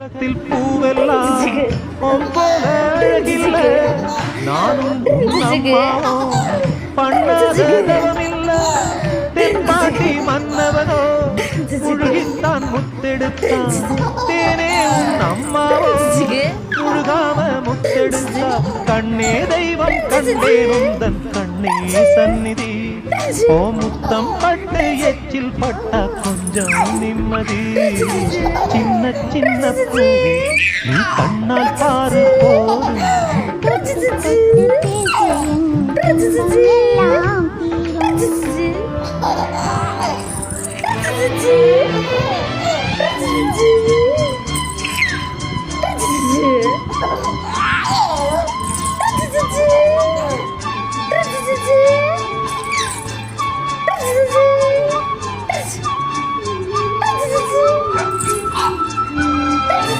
பூவெல்லாம் போல அழகில்ல நானும் பண்ணதவமில்ல தென்பாட்டி மன்னவனோ முழுகித்தான் முத்தெடுத்தான் தேனே உன் அம்மாவோ முழுகாம முத்தெடுத்தா கண்ணே தெய்வம் கண்ணே நுந்தன் கண்ணே சந்நிதி ஓ முத்தம் பட்டு எச்சில் பட்டா கொஞ்சம் நிம்மதி சின்ன சின்ன பூவி நீ கண்ணால் பாரு போதும் பேச